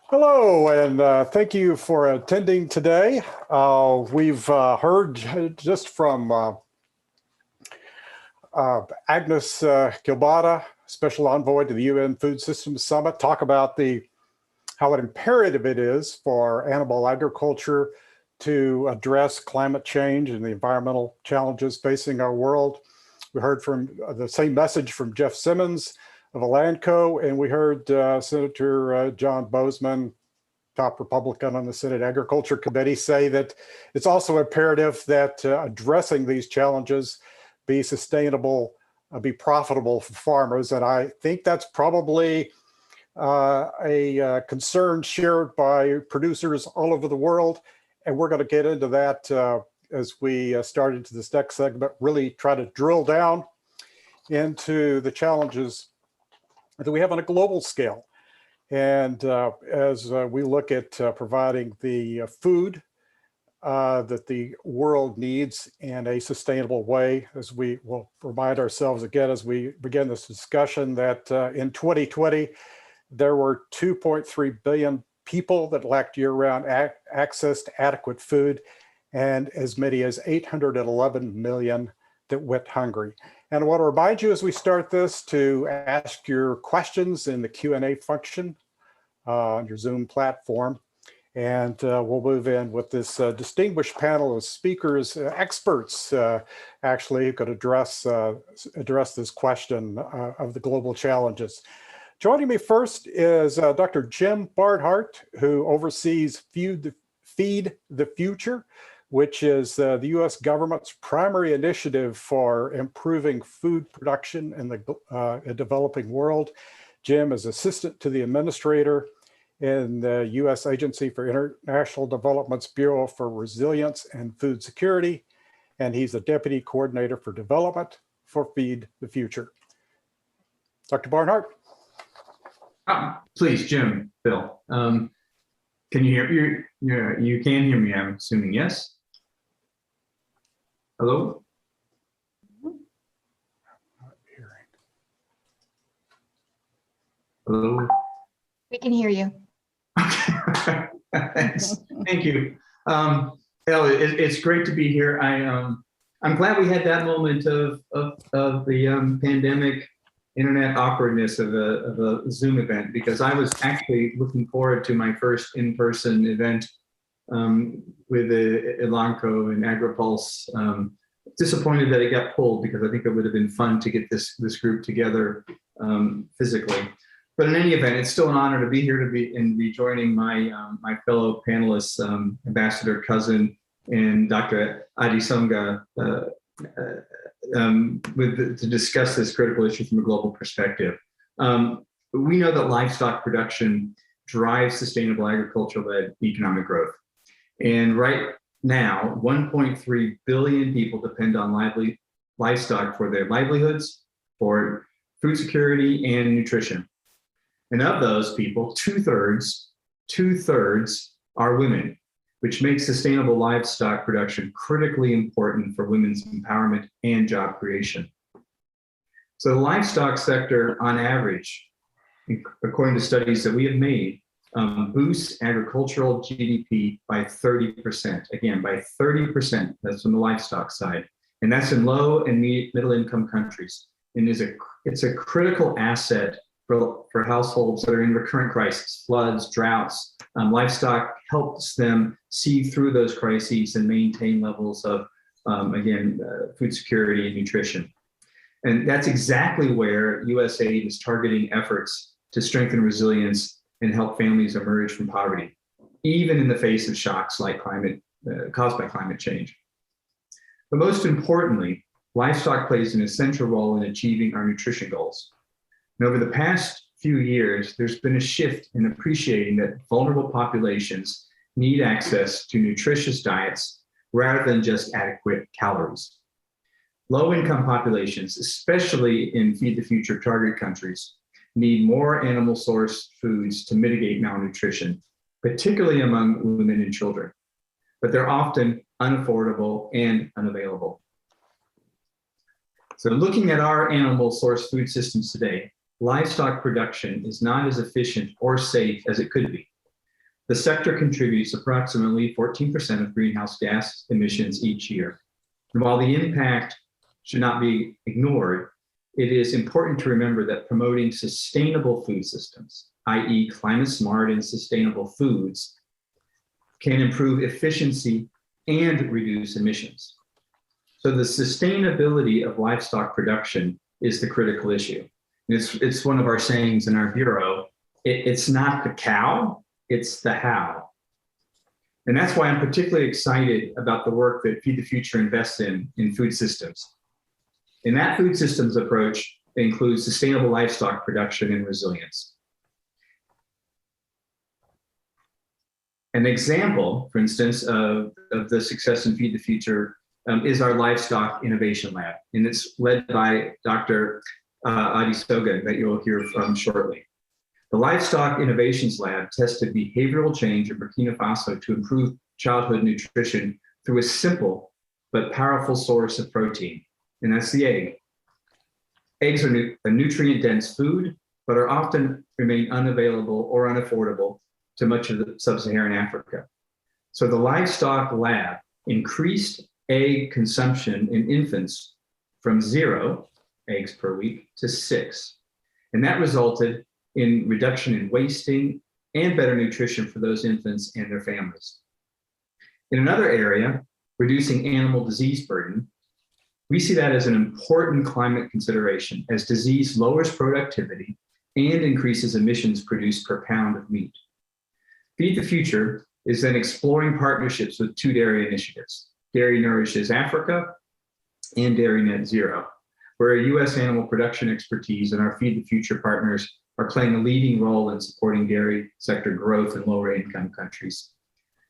Hello, and thank you for attending today. We've heard just from Agnes Gilbada, Special Envoy to the UN Food Systems Summit, talk about how imperative it is for animal agriculture to address climate change and the environmental challenges facing our world. We heard from the same message from Jeff Simmons of Elanco, and we heard Senator John Bozeman, top Republican on the Senate Agriculture Committee, say that it's also imperative that addressing these challenges be sustainable, be profitable for farmers. And I think that's probably a concern shared by producers all over the world. And we're going to get into that as we start into this next segment, really try to drill down into the challenges that we have on a global scale. And as we look at providing the food that the world needs in a sustainable way, as we will remind ourselves again as we begin this discussion that in 2020, there were 2.3 billion people that lacked year-round access to adequate food, and as many as 811 million that went hungry. And I want to remind you as we start this to ask your questions in the Q&A function on your Zoom platform. And we'll move in with this distinguished panel of speakers, experts, actually, who could address this question of the global challenges. Joining me first is Dr. Jim Barnhart, who oversees Feed the Future, which is the U.S. government's primary initiative for improving food production in the developing world. Jim is assistant to the administrator in the U.S. Agency for International Development's Bureau for Resilience and Food Security, and he's the deputy coordinator for development for Feed the Future. Dr. Barnhart. Please, Jim, Bill. Can you hear me? You can hear me, I'm assuming, yes? Hello? Not hearing. Hello? We can hear you. Okay. Thanks. Thank you. It's great to be here. I'm glad we had that moment of the pandemic internet awkwardness of a Zoom event, because I was actually looking forward to my first in-person event with Elanco and AgriPulse. Disappointed that it got pulled, because I think it would have been fun to get this group together physically. But in any event, it's still an honor to be here to be joining my fellow panelists, Ambassador Cousin and Dr. Adesonga, to discuss this critical issue from a global perspective. We know that livestock production drives sustainable agriculture-led economic growth. And right now, 1.3 billion people depend on livestock for their livelihoods, for food security and nutrition. And of those people, two-thirds are women, which makes sustainable livestock production critically important for women's empowerment and job creation. So the livestock sector, on average, according to studies that we have made, boosts agricultural GDP by 30%. Again, by 30%, that's on the livestock side. And that's in low and middle income countries. And it's a critical asset for households that are in recurrent crises, floods, droughts. Livestock helps them see through those crises and maintain levels of, food security and nutrition. And that's exactly where USAID is targeting efforts to strengthen resilience and help families emerge from poverty, even in the face of shocks like caused by climate change. But most importantly, livestock plays an essential role in achieving our nutrition goals. And over the past few years, there's been a shift in appreciating that vulnerable populations need access to nutritious diets rather than just adequate calories. Low-income populations, especially in Feed the Future target countries, need more animal source foods to mitigate malnutrition, particularly among women and children. But they're often unaffordable and unavailable. So looking at our animal source food systems today, livestock production is not as efficient or safe as it could be. The sector contributes approximately 14% of greenhouse gas emissions each year. And while the impact should not be ignored, it is important to remember that promoting sustainable food systems, i.e. climate smart and sustainable foods, can improve efficiency and reduce emissions. So the sustainability of livestock production is the critical issue. It's one of our sayings in our bureau. It's not the cow, it's the how. And that's why I'm particularly excited about the work that Feed the Future invests in food systems. And that food systems approach includes sustainable livestock production and resilience. An example, for instance, of the success in Feed the Future is our Livestock Innovation Lab. And it's led by Dr. Adi Soga that you'll hear from shortly. The Livestock Innovations Lab tested behavioral change in Burkina Faso to improve childhood nutrition through a simple but powerful source of protein, and that's the egg. Eggs are a nutrient-dense food, but are often remain unavailable or unaffordable to much of sub-Saharan Africa. So the Livestock Lab increased egg consumption in infants from 0 eggs per week to 6. And that resulted in reduction in wasting and better nutrition for those infants and their families. In another area, reducing animal disease burden, we see that as an important climate consideration as disease lowers productivity and increases emissions produced per pound of meat. Feed the Future is then exploring partnerships with 2 dairy initiatives, Dairy Nourishes Africa and Dairy Net Zero, where U.S. animal production expertise and our Feed the Future partners are playing a leading role in supporting dairy sector growth in lower income countries.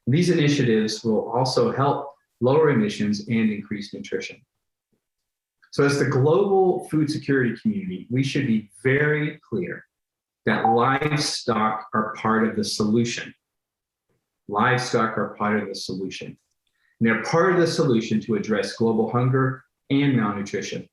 These initiatives will also help lower emissions and increase nutrition. So as the global food security community, we should be very clear that livestock are part of the solution. Livestock are part of the solution. And they're part of the solution to address global hunger and malnutrition.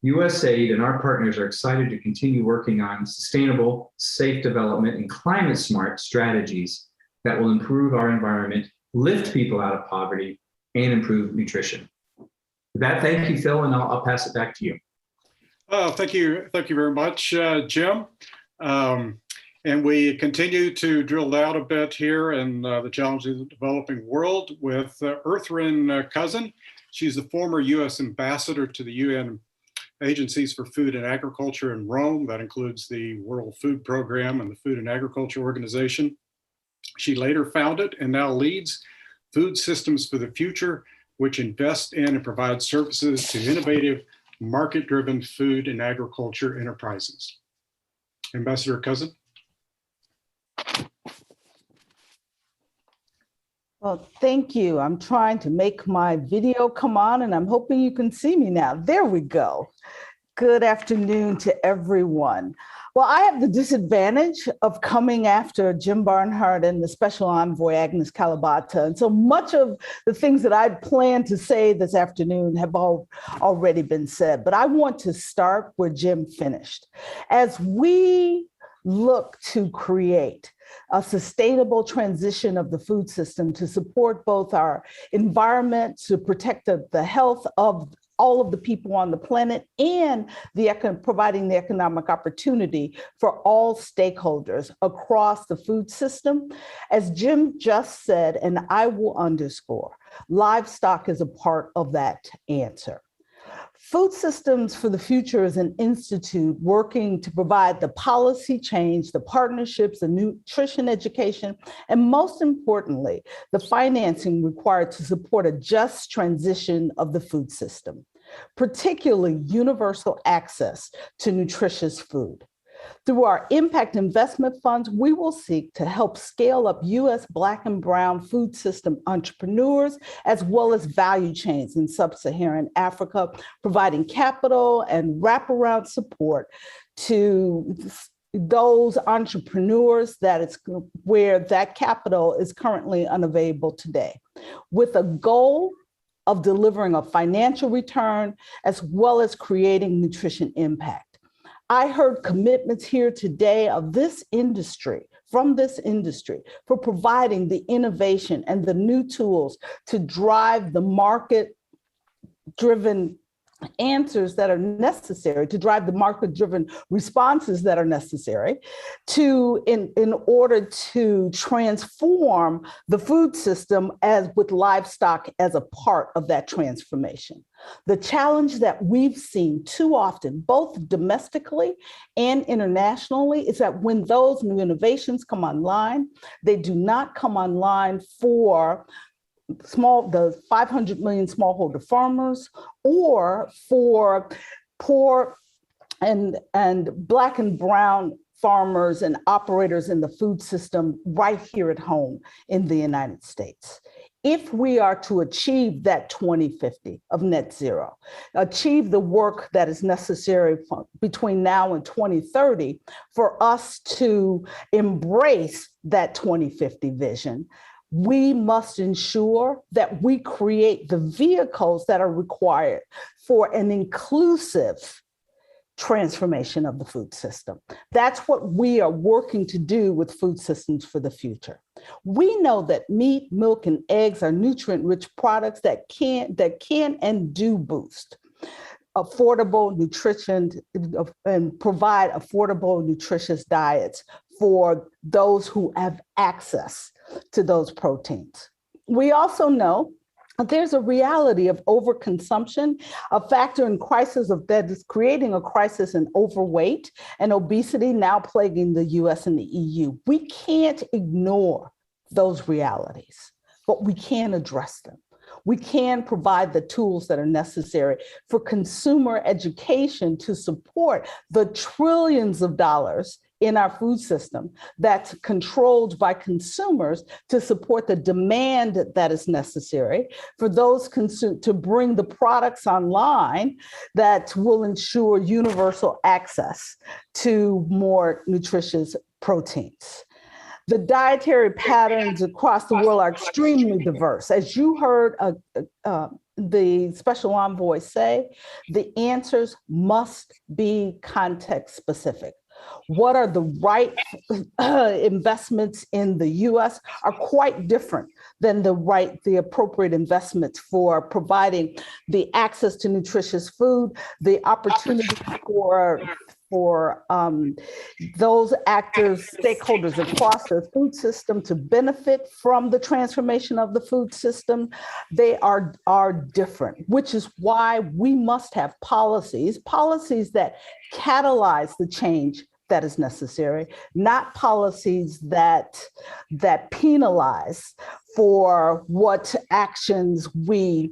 USAID and our partners are excited to continue working on sustainable, safe development and climate smart strategies that will improve our environment, lift people out of poverty, and improve nutrition. With that, thank you, Phil, and I'll pass it back to you. Thank you very much, Jim. And we continue to drill down a bit here in the challenges of the developing world with Earthryn Cousin. She's the former U.S. ambassador to the UN Agencies for Food and Agriculture in Rome. That includes the World Food Program and the Food and Agriculture Organization. She later founded and now leads Food Systems for the Future, which invests in and provides services to innovative, market-driven food and agriculture enterprises. Ambassador Cousin. Well, thank you. I'm trying to make my video come on, and I'm hoping you can see me now. There we go. Good afternoon to everyone. Well, I have the disadvantage of coming after Jim Barnhart and the Special Envoy Agnes Kalibata. And so much of the things that I'd planned to say this afternoon have already been said. But I want to start where Jim finished. As we look to create a sustainable transition of the food system to support both our environment, to protect the health of all of the people on the planet, and providing the economic opportunity for all stakeholders across the food system. As Jim just said, and I will underscore, livestock is a part of that answer. Food Systems for the Future is an institute working to provide the policy change, the partnerships, the nutrition education, and most importantly, the financing required to support a just transition of the food system, particularly universal access to nutritious food. Through our impact investment funds, we will seek to help scale up U.S. Black and Brown food system entrepreneurs, as well as value chains in sub-Saharan Africa, providing capital and wraparound support to those entrepreneurs where that capital is currently unavailable today, with a goal of delivering a financial return, as well as creating nutrition impact. I heard commitments here today of this industry from this industry for providing the innovation and the new tools to drive the market-driven answers that are necessary, to drive the market-driven responses that are necessary in order to transform the food system as with livestock as a part of that transformation. The challenge that we've seen too often, both domestically and internationally, is that when those new innovations come online, they do not come online for the 500 million smallholder farmers or for poor and Black and brown farmers and operators in the food system right here at home in the United States. If we are to achieve that 2050 of net zero, achieve the work that is necessary between now and 2030 for us to embrace that 2050 vision, we must ensure that we create the vehicles that are required for an inclusive transformation of the food system. That's what we are working to do with Food Systems for the Future. We know that meat, milk, and eggs are nutrient-rich products that can and do boost affordable nutrition and provide affordable, nutritious diets for those who have access to those proteins. We also know there's a reality of overconsumption, a factor in crisis that is creating a crisis in overweight and obesity now plaguing the US and the EU. We can't ignore those realities, but we can address them. We can provide the tools that are necessary for consumer education to support the trillions of dollars in our food system that's controlled by consumers to support the demand that is necessary for those to bring the products online that will ensure universal access to more nutritious proteins. The dietary patterns across the world are extremely diverse. As you heard the special envoy say, the answers must be context specific. What are the right investments in the US are quite different than the appropriate investments for providing the access to nutritious food, the opportunity for those actors, stakeholders across the food system to benefit from the transformation of the food system. They are different, which is why we must have policies that catalyze the change that is necessary, not policies that penalize for what actions we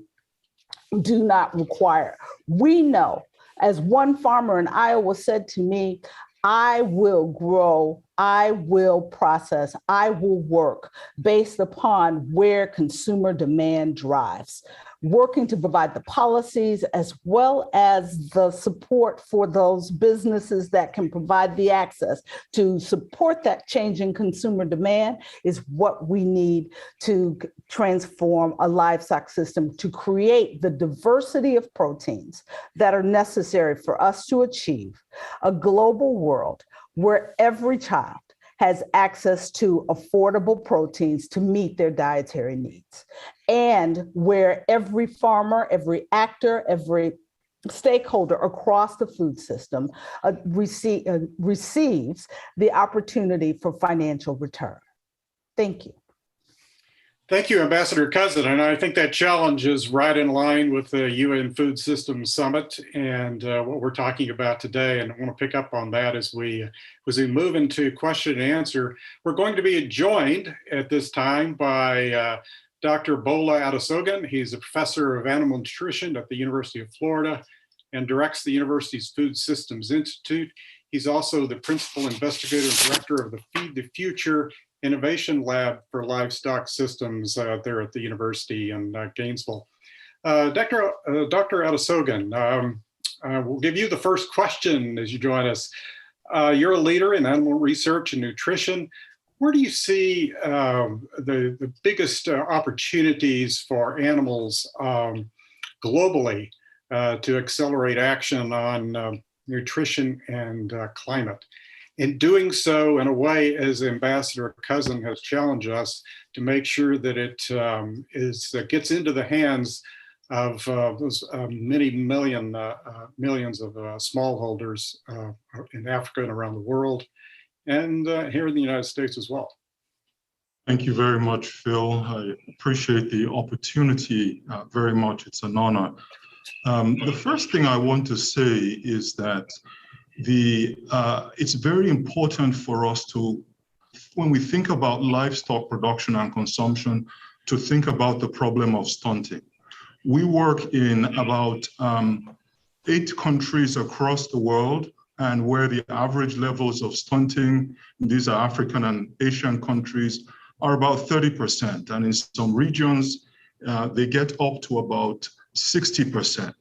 do not require. We know, as one farmer in Iowa said to me, I will grow, I will process, I will work based upon where consumer demand drives, working to provide the policies as well as the support for those businesses that can provide the access to support that change in consumer demand is what we need to transform a livestock system to create the diversity of proteins that are necessary for us to achieve a global world where every child has access to affordable proteins to meet their dietary needs, and where every farmer, every actor, every stakeholder across the food system receives the opportunity for financial return. Thank you. Thank you, Ambassador Cousin. And I think that challenge is right in line with the UN Food Systems Summit and what we're talking about today. And I want to pick up on that as we move into question and answer. We're going to be joined at this time by Dr. Bola Adesogun. He's a professor of animal nutrition at the University of Florida and directs the university's Food Systems Institute. He's also the principal investigator and director of the Feed the Future Innovation Lab for Livestock Systems there at the university in Gainesville. Dr. Adesogun, we'll give you the first question as you join us. You're a leader in animal research and nutrition. Where do you see the biggest opportunities for animals globally to accelerate action on nutrition and climate? in doing so in a way, as Ambassador Cousin has challenged us, to make sure that it gets into the hands of those many millions of smallholders in Africa and around the world, and here in the United States as well. Thank you very much, Phil. I appreciate the opportunity very much. It's an honor. The first thing I want to say is that it's very important for us to, when we think about livestock production and consumption, to think about the problem of stunting. We work in about 8 countries across the world, and where the average levels of stunting, these are African and Asian countries, are about 30%. And in some regions, they get up to about 60%.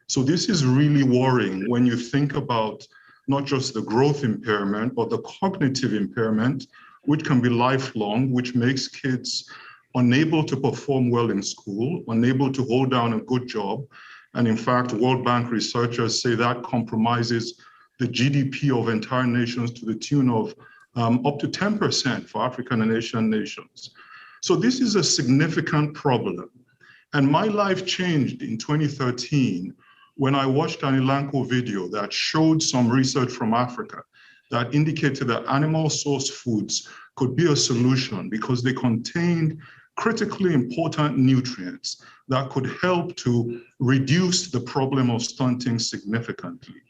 So this is really worrying when you think about not just the growth impairment, but the cognitive impairment, which can be lifelong, which makes kids unable to perform well in school, unable to hold down a good job. And in fact, World Bank researchers say that compromises the GDP of entire nations to the tune of up to 10% for African and Asian nations. So this is a significant problem. And my life changed in 2013 when I watched an Elanco video that showed some research from Africa that indicated that animal source foods could be a solution because they contained critically important nutrients that could help to reduce the problem of stunting significantly.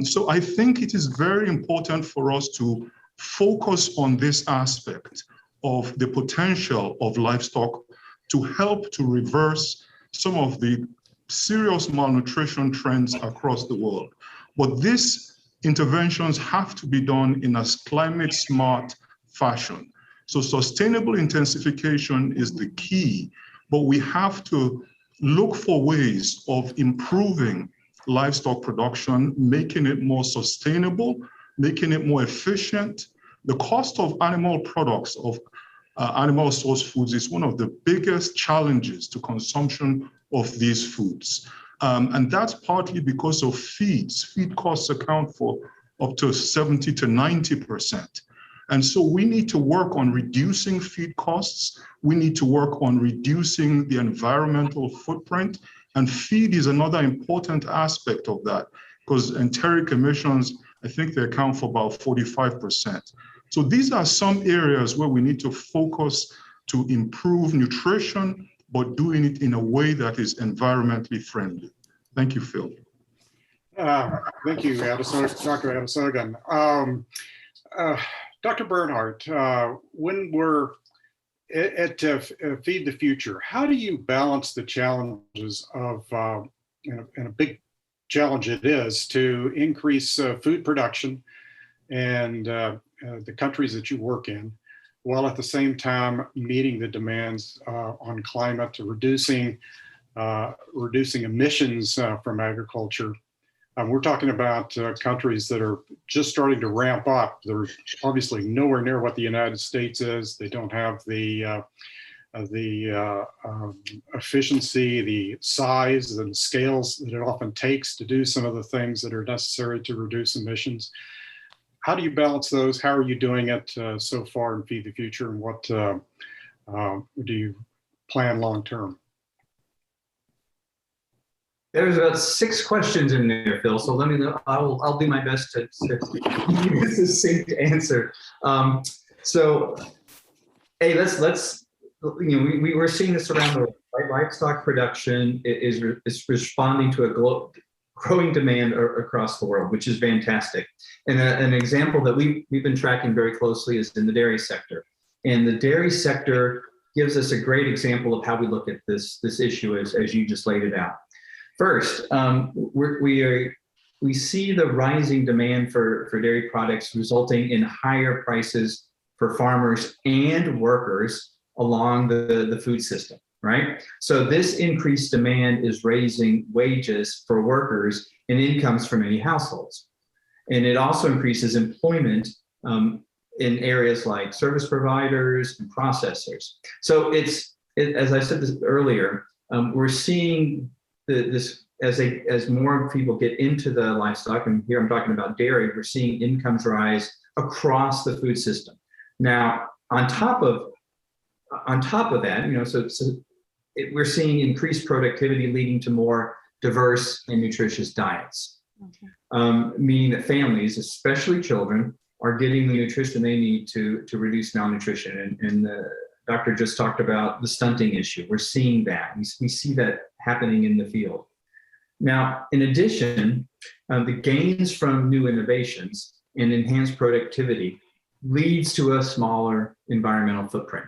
So I think it is very important for us to focus on this aspect of the potential of livestock to help to reverse some of the serious malnutrition trends across the world. But these interventions have to be done in a climate smart fashion. So sustainable intensification is the key, but we have to look for ways of improving livestock production, making it more sustainable, making it more efficient. The cost of animal products, of animal source foods, is one of the biggest challenges to consumption of these foods. And that's partly because of feeds. Feed costs account for up to 70 to 90%. And so we need to work on reducing feed costs. We need to work on reducing the environmental footprint. And feed is another important aspect of that, because enteric emissions, I think they account for about 45%. So these are some areas where we need to focus to improve nutrition, but doing it in a way that is environmentally friendly. Thank you, Phil. Thank you, Dr. Adesogan. Dr. Bernhardt, when we're at Feed the Future, how do you balance the challenges of, and a big challenge it is, to increase food production and the countries that you work in, while at the same time meeting the demands on climate, to reducing emissions from agriculture? We're talking about countries that are just starting to ramp up. They're obviously nowhere near what the United States is. They don't have the efficiency, the size and scales that it often takes to do some of the things that are necessary to reduce emissions. How do you balance those? How are you doing it so far in Feed the Future, and what do you plan long term? There's about 6 questions in there, Phil. So let me know. I'll do my best to give you a succinct answer. So, hey, let's we're seeing this around the world. Right? Livestock production is responding to a growing demand across the world, which is fantastic. And an example that we've been tracking very closely is in the dairy sector. And the dairy sector gives us a great example of how we look at this issue as you just laid it out. First, we see the rising demand for dairy products resulting in higher prices for farmers and workers along the food system, right? So this increased demand is raising wages for workers and incomes for many households. And it also increases employment in areas like service providers and processors. So as I said this earlier, we're seeing this as more people get into the livestock, and here I'm talking about dairy, we're seeing incomes rise across the food system. Now, on top of that, we're seeing increased productivity leading to more diverse and nutritious diets, meaning that families, especially children, are getting the nutrition they need to reduce malnutrition. And the doctor just talked about the stunting issue. We're seeing that. We see that happening in the field. Now, in addition, the gains from new innovations and enhanced productivity leads to a smaller environmental footprint.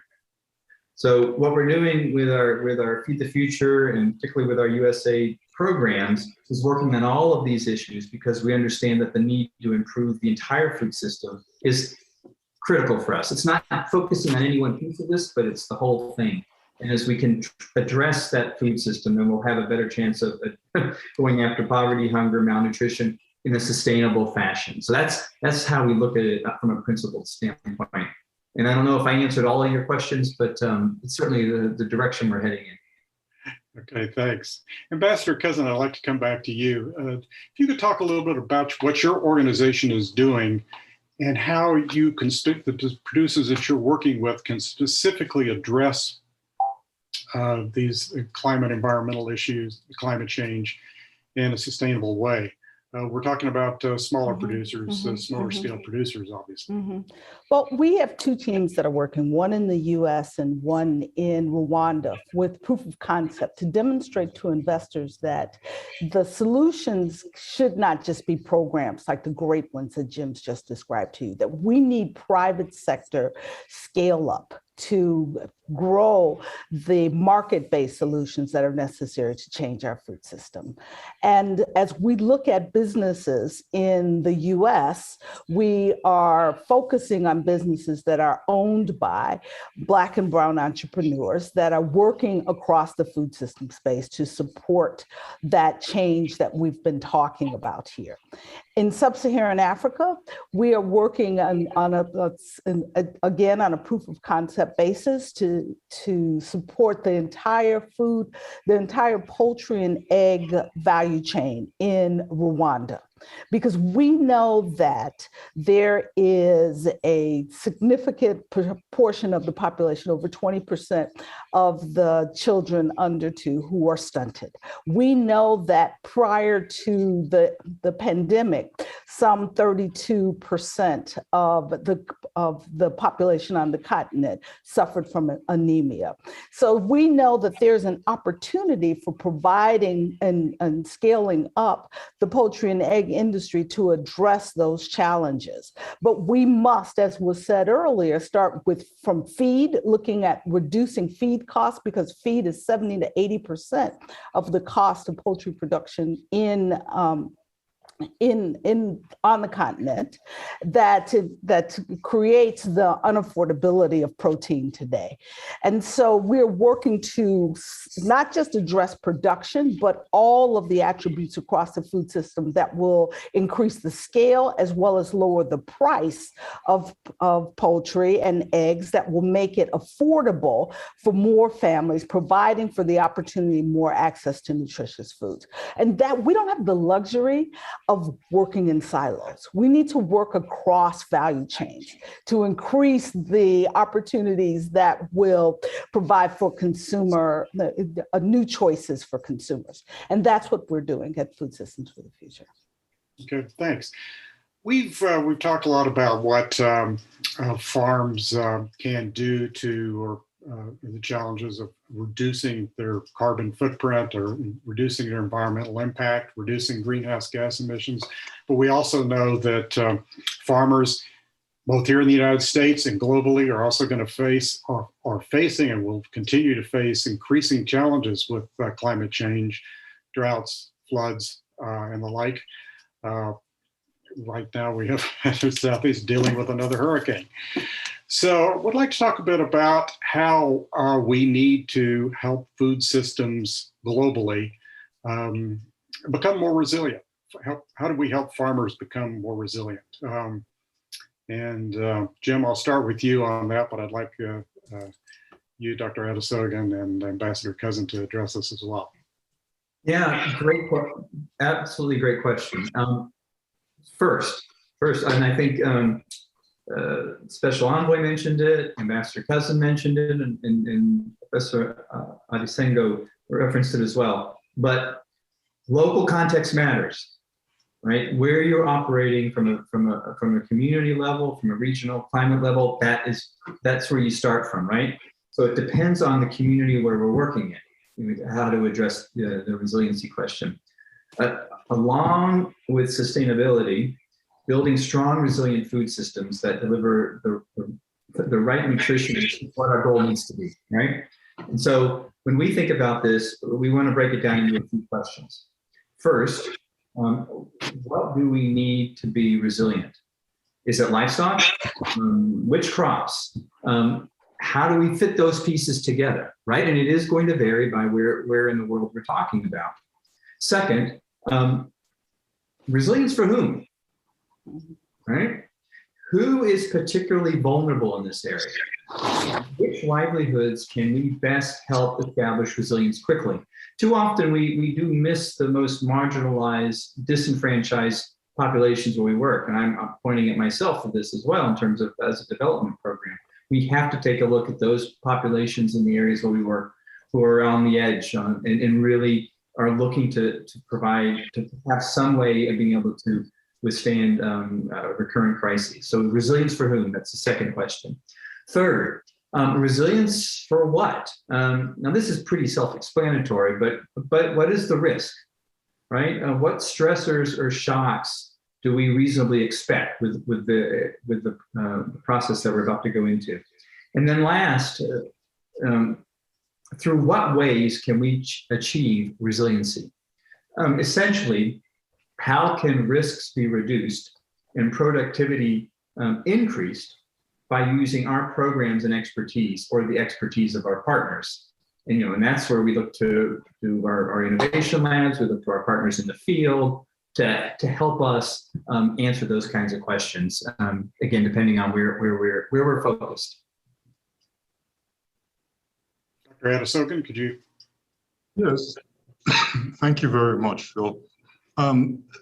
So what we're doing with our Feed the Future, and particularly with our USA programs, is working on all of these issues because we understand that the need to improve the entire food system is critical for us. It's not focusing on any one piece of this, but it's the whole thing. And as we can address that food system, then we'll have a better chance of going after poverty, hunger, malnutrition in a sustainable fashion. So that's how we look at it from a principled standpoint. And I don't know if I answered all of your questions, but it's certainly the direction we're heading in. Okay, thanks. Ambassador Cousin, I'd like to come back to you. If you could talk a little bit about what your organization is doing and how you can the producers that you're working with can specifically address these environmental issues, climate change in a sustainable way. We're talking about smaller producers, smaller scale producers, obviously. Well, we have two teams that are working, one in the US and one in Rwanda, with proof of concept to demonstrate to investors that the solutions should not just be programs like the great ones that Jim's just described to you, that we need private sector scale up to grow the market-based solutions that are necessary to change our food system. And as we look at businesses in the US, we are focusing on businesses that are owned by Black and brown entrepreneurs that are working across the food system space to support that change that we've been talking about here. In sub-Saharan Africa, we are working on a proof of concept basis to support the entire poultry and egg value chain in Rwanda. Because we know that there is a significant portion of the population, over 20% of the children under 2 who are stunted. We know that prior to the pandemic, some 32% of the population on the continent suffered from anemia. So we know that there's an opportunity for providing and scaling up the poultry and egg industry to address those challenges. But we must, as was said earlier, start from feed, looking at reducing feed costs, because feed is 70 to 80% of the cost of poultry production on the continent, that creates the unaffordability of protein today. And so we're working to not just address production, but all of the attributes across the food system that will increase the scale as well as lower the price of poultry and eggs, that will make it affordable for more families, providing for the opportunity, more access to nutritious foods. And that we don't have the luxury of working in silos. We need to work across value chains to increase the opportunities that will provide for new choices for consumers. And that's what we're doing at Food Systems for the Future. Okay, thanks. We've talked a lot about what farms can do to the challenges of reducing their carbon footprint or reducing their environmental impact, reducing greenhouse gas emissions. But we also know that farmers, both here in the United States and globally, are also going to are facing and will continue to face increasing challenges with climate change, droughts, floods, and the like. Right now we have the Southeast dealing with another hurricane. So I would like to talk a bit about how we need to help food systems globally become more resilient. How do we help farmers become more resilient? Jim, I'll start with you on that, but I'd like you, Dr. Adesogan, and Ambassador Cousin to address this as well. Yeah, absolutely great question. First, and I think Special Envoy mentioned it, Ambassador Cousin mentioned it, and Professor Adesengo referenced it as well. But local context matters, right? Where you're operating from a community level, from a regional climate level, that's where you start from, right? So it depends on the community where we're working in, how to address the resiliency question. Along with sustainability, building strong, resilient food systems that deliver the right nutrition is what our goal needs to be, right? And so when we think about this, we want to break it down into a few questions. First, what do we need to be resilient? Is it livestock? Which crops? How do we fit those pieces together, right? And it is going to vary by where in the world we're talking about. Second, resilience for whom, right? Who is particularly vulnerable in this area? Which livelihoods can we best help establish resilience quickly? Too often we do miss the most marginalized, disenfranchised populations where we work. And I'm pointing at myself for this as well in terms of as a development program. We have to take a look at those populations in the areas where we work who are on the edge and really are looking to have some way of being able to withstand recurrent crises. So resilience for whom? That's the second question. Third, resilience for what? Now this is pretty self-explanatory, but what is the risk, right? What stressors or shocks do we reasonably expect with the process that we're about to go into? And then last, through what ways can we achieve resiliency? Essentially, how can risks be reduced and productivity increased by using our programs and expertise or the expertise of our partners? And that's where we look to our innovation labs, we look to our partners in the field to help us answer those kinds of questions. Again, depending on where we're focused. Dr. Adesogan, could you? Yes, thank you very much, Phil.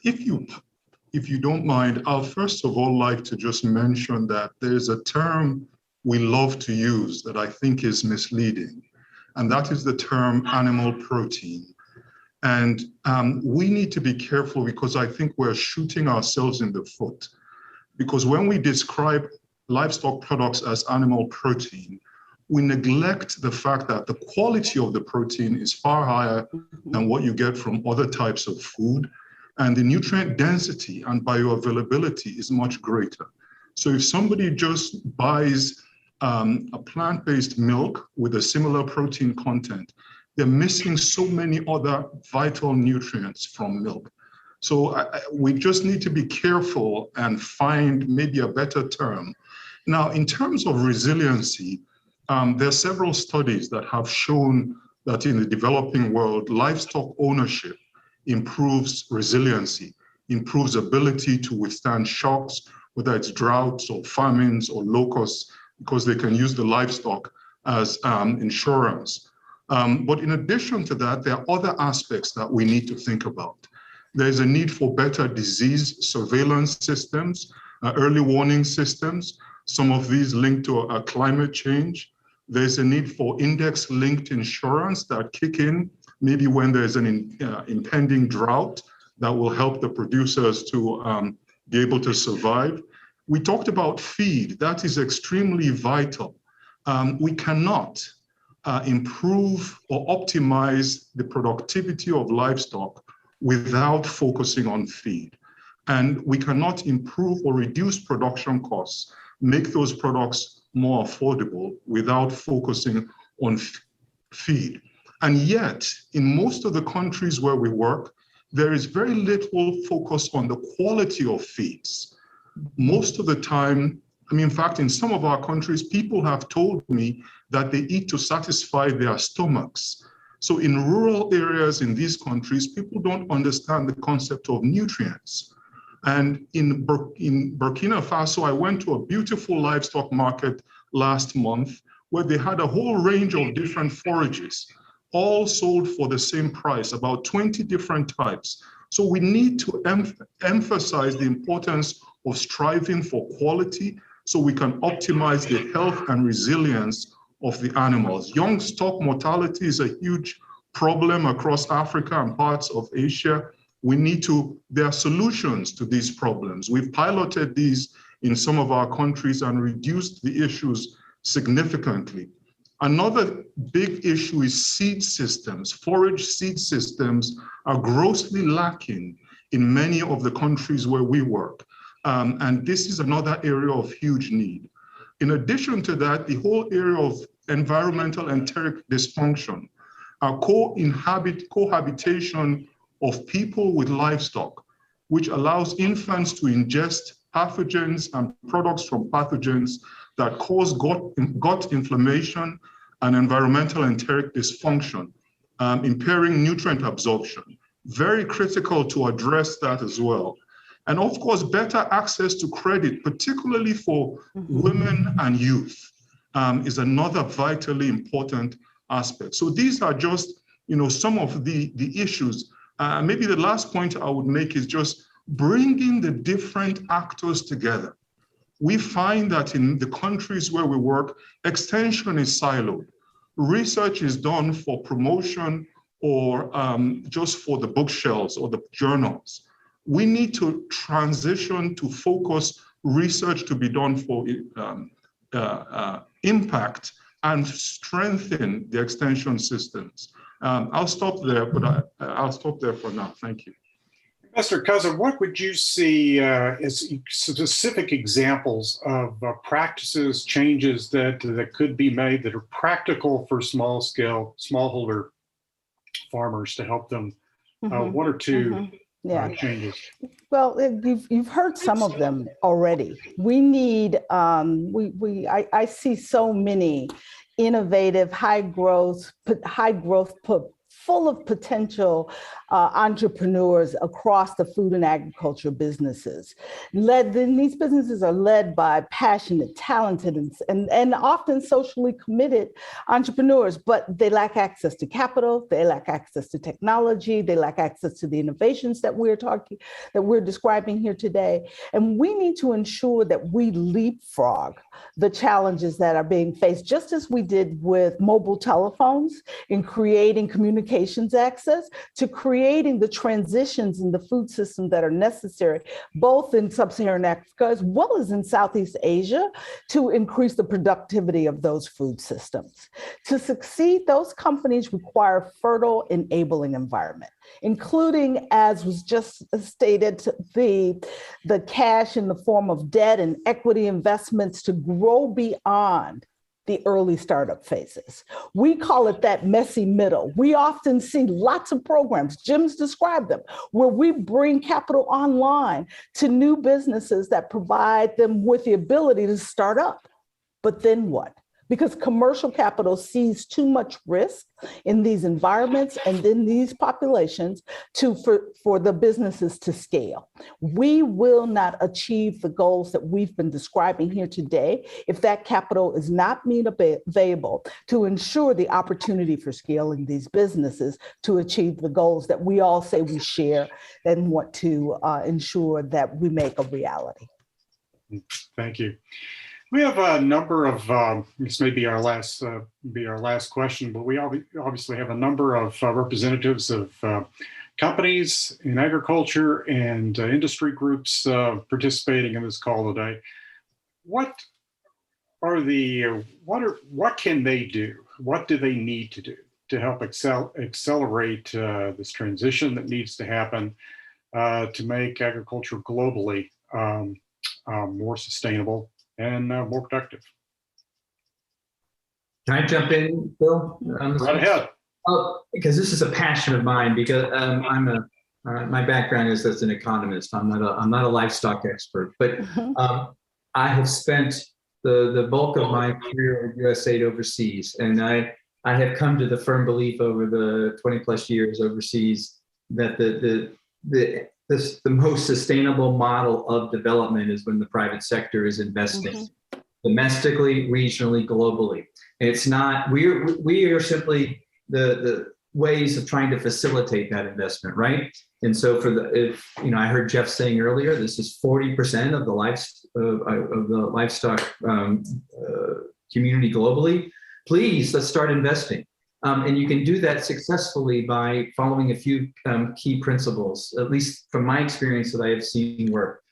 If you don't mind, I'll first of all like to just mention that there's a term we love to use that I think is misleading, and that is the term animal protein. And we need to be careful because I think we're shooting ourselves in the foot. Because when we describe livestock products as animal protein, we neglect the fact that the quality of the protein is far higher than what you get from other types of food. And the nutrient density and bioavailability is much greater. So if somebody just buys a plant-based milk with a similar protein content, they're missing so many other vital nutrients from milk. So we just need to be careful and find maybe a better term. Now, in terms of resiliency, there are several studies that have shown that in the developing world, livestock ownership improves resiliency, improves ability to withstand shocks, whether it's droughts or famines or locusts, because they can use the livestock as insurance. But in addition to that, there are other aspects that we need to think about. There's a need for better disease surveillance systems, early warning systems, some of these linked to climate change. There's a need for index-linked insurance that kick in maybe when there's an impending drought that will help the producers to be able to survive. We talked about feed. That is extremely vital. We cannot improve or optimize the productivity of livestock without focusing on feed. And we cannot improve or reduce production costs, make those products more affordable without focusing on feed. And yet, in most of the countries where we work, there is very little focus on the quality of feeds. Most of the time, in fact, in some of our countries, people have told me that they eat to satisfy their stomachs. So in rural areas in these countries, people don't understand the concept of nutrients. And in Burkina Faso, I went to a beautiful livestock market last month where they had a whole range of different forages, all sold for the same price, about 20 different types. So we need to emphasize the importance of striving for quality so we can optimize the health and resilience of the animals. Young stock mortality is a huge problem across Africa and parts of Asia. There are solutions to these problems. We've piloted these in some of our countries and reduced the issues significantly. Another big issue is seed systems. Forage seed systems are grossly lacking in many of the countries where we work. And this is another area of huge need. In addition to that, the whole area of environmental enteric dysfunction, cohabitation of people with livestock, which allows infants to ingest pathogens and products from pathogens that cause gut inflammation and environmental enteric dysfunction, impairing nutrient absorption. Very critical to address that as well. And of course, better access to credit, particularly for women and youth, is another vitally important aspect. So these are just, some of the issues. Maybe the last point I would make is just bringing the different actors together. We find that in the countries where we work, extension is siloed. Research is done for promotion or just for the bookshelves or the journals. We need to transition to focus research to be done for impact and strengthen the extension systems. I'll stop there, but I'll stop there for now. Thank you. Mr. Cousin, what would you see as specific examples of practices, changes that could be made that are practical for smallholder farmers to help them? One or two changes. Well, you've heard some of them already. We need, I see so many innovative, high growth, full of potential entrepreneurs across the food and agriculture businesses. These businesses are led by passionate, talented, and often socially committed entrepreneurs, but they lack access to capital, they lack access to technology, they lack access to the innovations that we're describing here today. And we need to ensure that we leapfrog the challenges that are being faced, just as we did with mobile telephones in creating communications access, to creating the transitions in the food system that are necessary, both in sub-Saharan Africa as well as in Southeast Asia, to increase the productivity of those food systems. To succeed, those companies require fertile, enabling environment, including, as was just stated, the cash in the form of debt and equity investments to grow beyond the early startup phases. We call it that messy middle. We often see lots of programs, Jim's described them, where we bring capital online to new businesses that provide them with the ability to start up. But then what? Because commercial capital sees too much risk in these environments and in these populations for the businesses to scale. We will not achieve the goals that we've been describing here today if that capital is not made available to ensure the opportunity for scaling these businesses to achieve the goals that we all say we share and want to ensure that we make a reality. Thank you. We have a number of, this may be our last question, but we obviously have a number of representatives of companies in agriculture and industry groups participating in this call today. What can they do? What do they need to do to help accelerate this transition that needs to happen to make agriculture globally more sustainable and more productive? Can I jump in, Bill? Right ahead. Oh, because this is a passion of mine. Because my background is as an economist. I'm not a livestock expert, but I have spent the bulk of my career with USAID overseas, and I have come to the firm belief over the 20 plus years overseas that the most sustainable model of development is when the private sector is investing domestically, regionally, globally. And it's not, we are simply the ways of trying to facilitate that investment, right? And so I heard Jeff saying earlier, this is 40% of the livestock community globally, please, let's start investing. And you can do that successfully by following a few key principles, at least from my experience that I have seen work.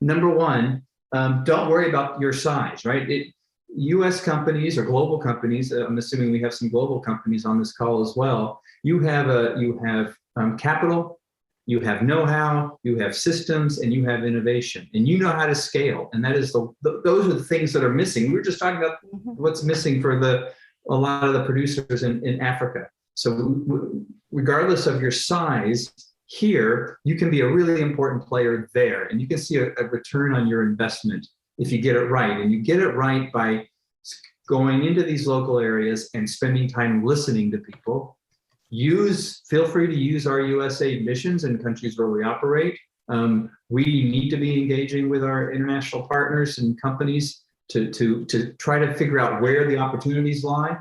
Number one, don't worry about your size, right? US companies or global companies, I'm assuming we have some global companies on this call as well. You have capital, you have know-how, you have systems, and you have innovation, and you know how to scale. And that is those are the things that are missing. We were just talking about what's missing for a lot of the producers in Africa. So regardless of your size, here, you can be a really important player there, and you can see a return on your investment if you get it right. And you get it right by going into these local areas and spending time listening to people. Feel free to use our USAID missions in countries where we operate. We need to be engaging with our international partners and companies to try to figure out where the opportunities lie,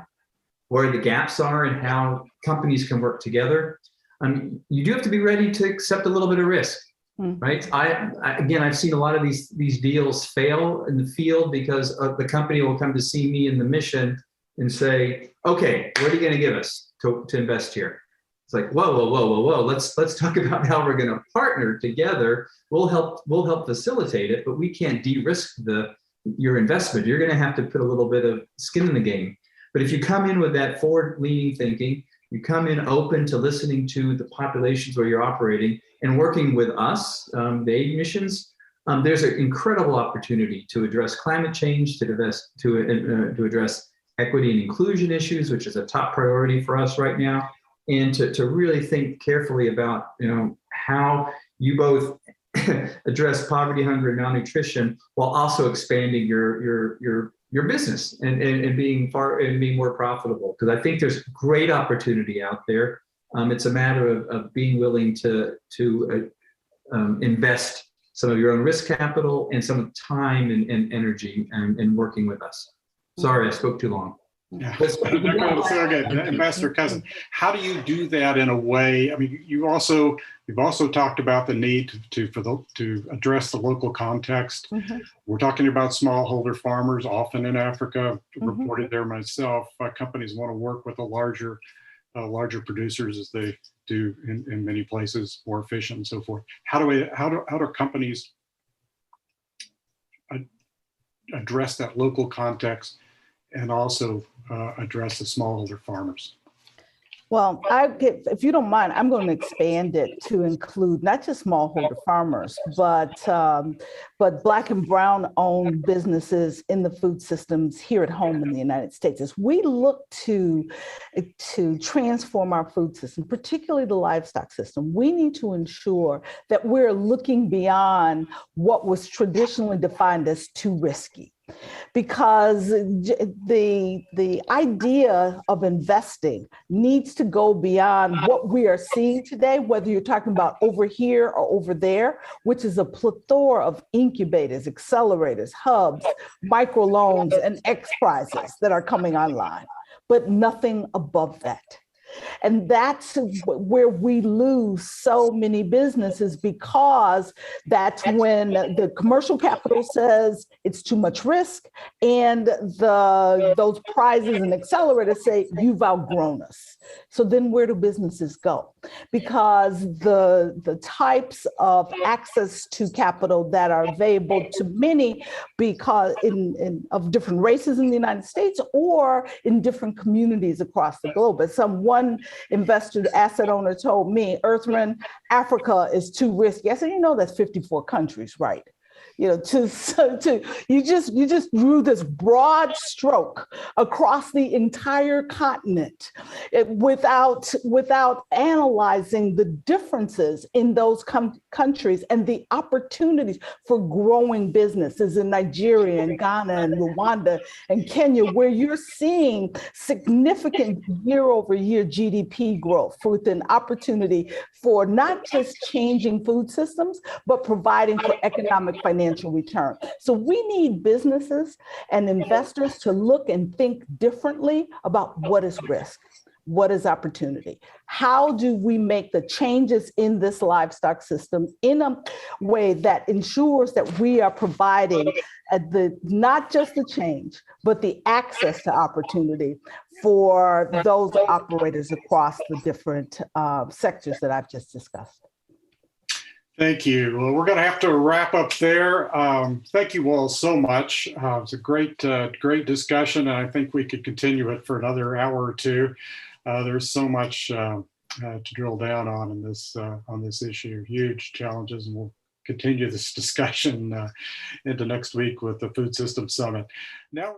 where the gaps are, and how companies can work together. You do have to be ready to accept a little bit of risk, right? I've seen a lot of these deals fail in the field because the company will come to see me in the mission and say, okay, what are you going to give us to invest here? It's like, whoa. Let's talk about how we're going to partner together. We'll help facilitate it, but we can't de-risk your investment. You're going to have to put a little bit of skin in the game. But if you come in with that forward-leaning thinking, you come in open to listening to the populations where you're operating and working with us, the aid missions, there's an incredible opportunity to address climate change, to address equity and inclusion issues, which is a top priority for us right now, and to really think carefully about how you both address poverty, hunger, and malnutrition while also expanding your business and being more profitable. Because I think there's great opportunity out there. It's a matter of being willing to invest some of your own risk capital and some time and energy and working with us. Sorry, I spoke too long. Yeah, okay. Ambassador Cousin, how do you do that in a way? I mean, you've also talked about the need to address the local context. We're talking about smallholder farmers, often in Africa. Reported there myself. Companies want to work with larger producers, as they do in many places, more efficient and so forth. How do companies address that local context and also address the smallholder farmers? Well, if you don't mind, I'm going to expand it to include not just smallholder farmers, but Black and Brown owned businesses in the food systems here at home in the United States. As we look to transform our food system, particularly the livestock system, we need to ensure that we're looking beyond what was traditionally defined as too risky. Because the idea of investing needs to go beyond what we are seeing today, whether you're talking about over here or over there, which is a plethora of incubators, accelerators, hubs, microloans, and X prizes that are coming online, but nothing above that. And that's where we lose so many businesses, because that's when the commercial capital says it's too much risk, and those prizes and accelerators say you've outgrown us. So then where do businesses go? Because the types of access to capital that are available to many, because of different races in the United States or in different communities across the globe. As one investor, asset owner told me, Earthman, Africa is too risky. I said, that's 54 countries, right? You just drew this broad stroke across the entire continent without analyzing the differences in those countries and the opportunities for growing businesses in Nigeria and Ghana and Rwanda and Kenya, where you're seeing significant year-over-year GDP growth with an opportunity for not just changing food systems, but providing for economic financial return. So we need businesses and investors to look and think differently about what is risk. what is opportunity? How do we make the changes in this livestock system in a way that ensures that we are providing not just the change, but the access to opportunity for those operators across the different sectors that I've just discussed? Thank you. Well, we're going to have to wrap up there. Thank you all so much. It was a great discussion, and I think we could continue it for another hour or two. There's so much to drill down on this issue. Huge challenges, and we'll continue this discussion into next week with the Food System Summit. Now.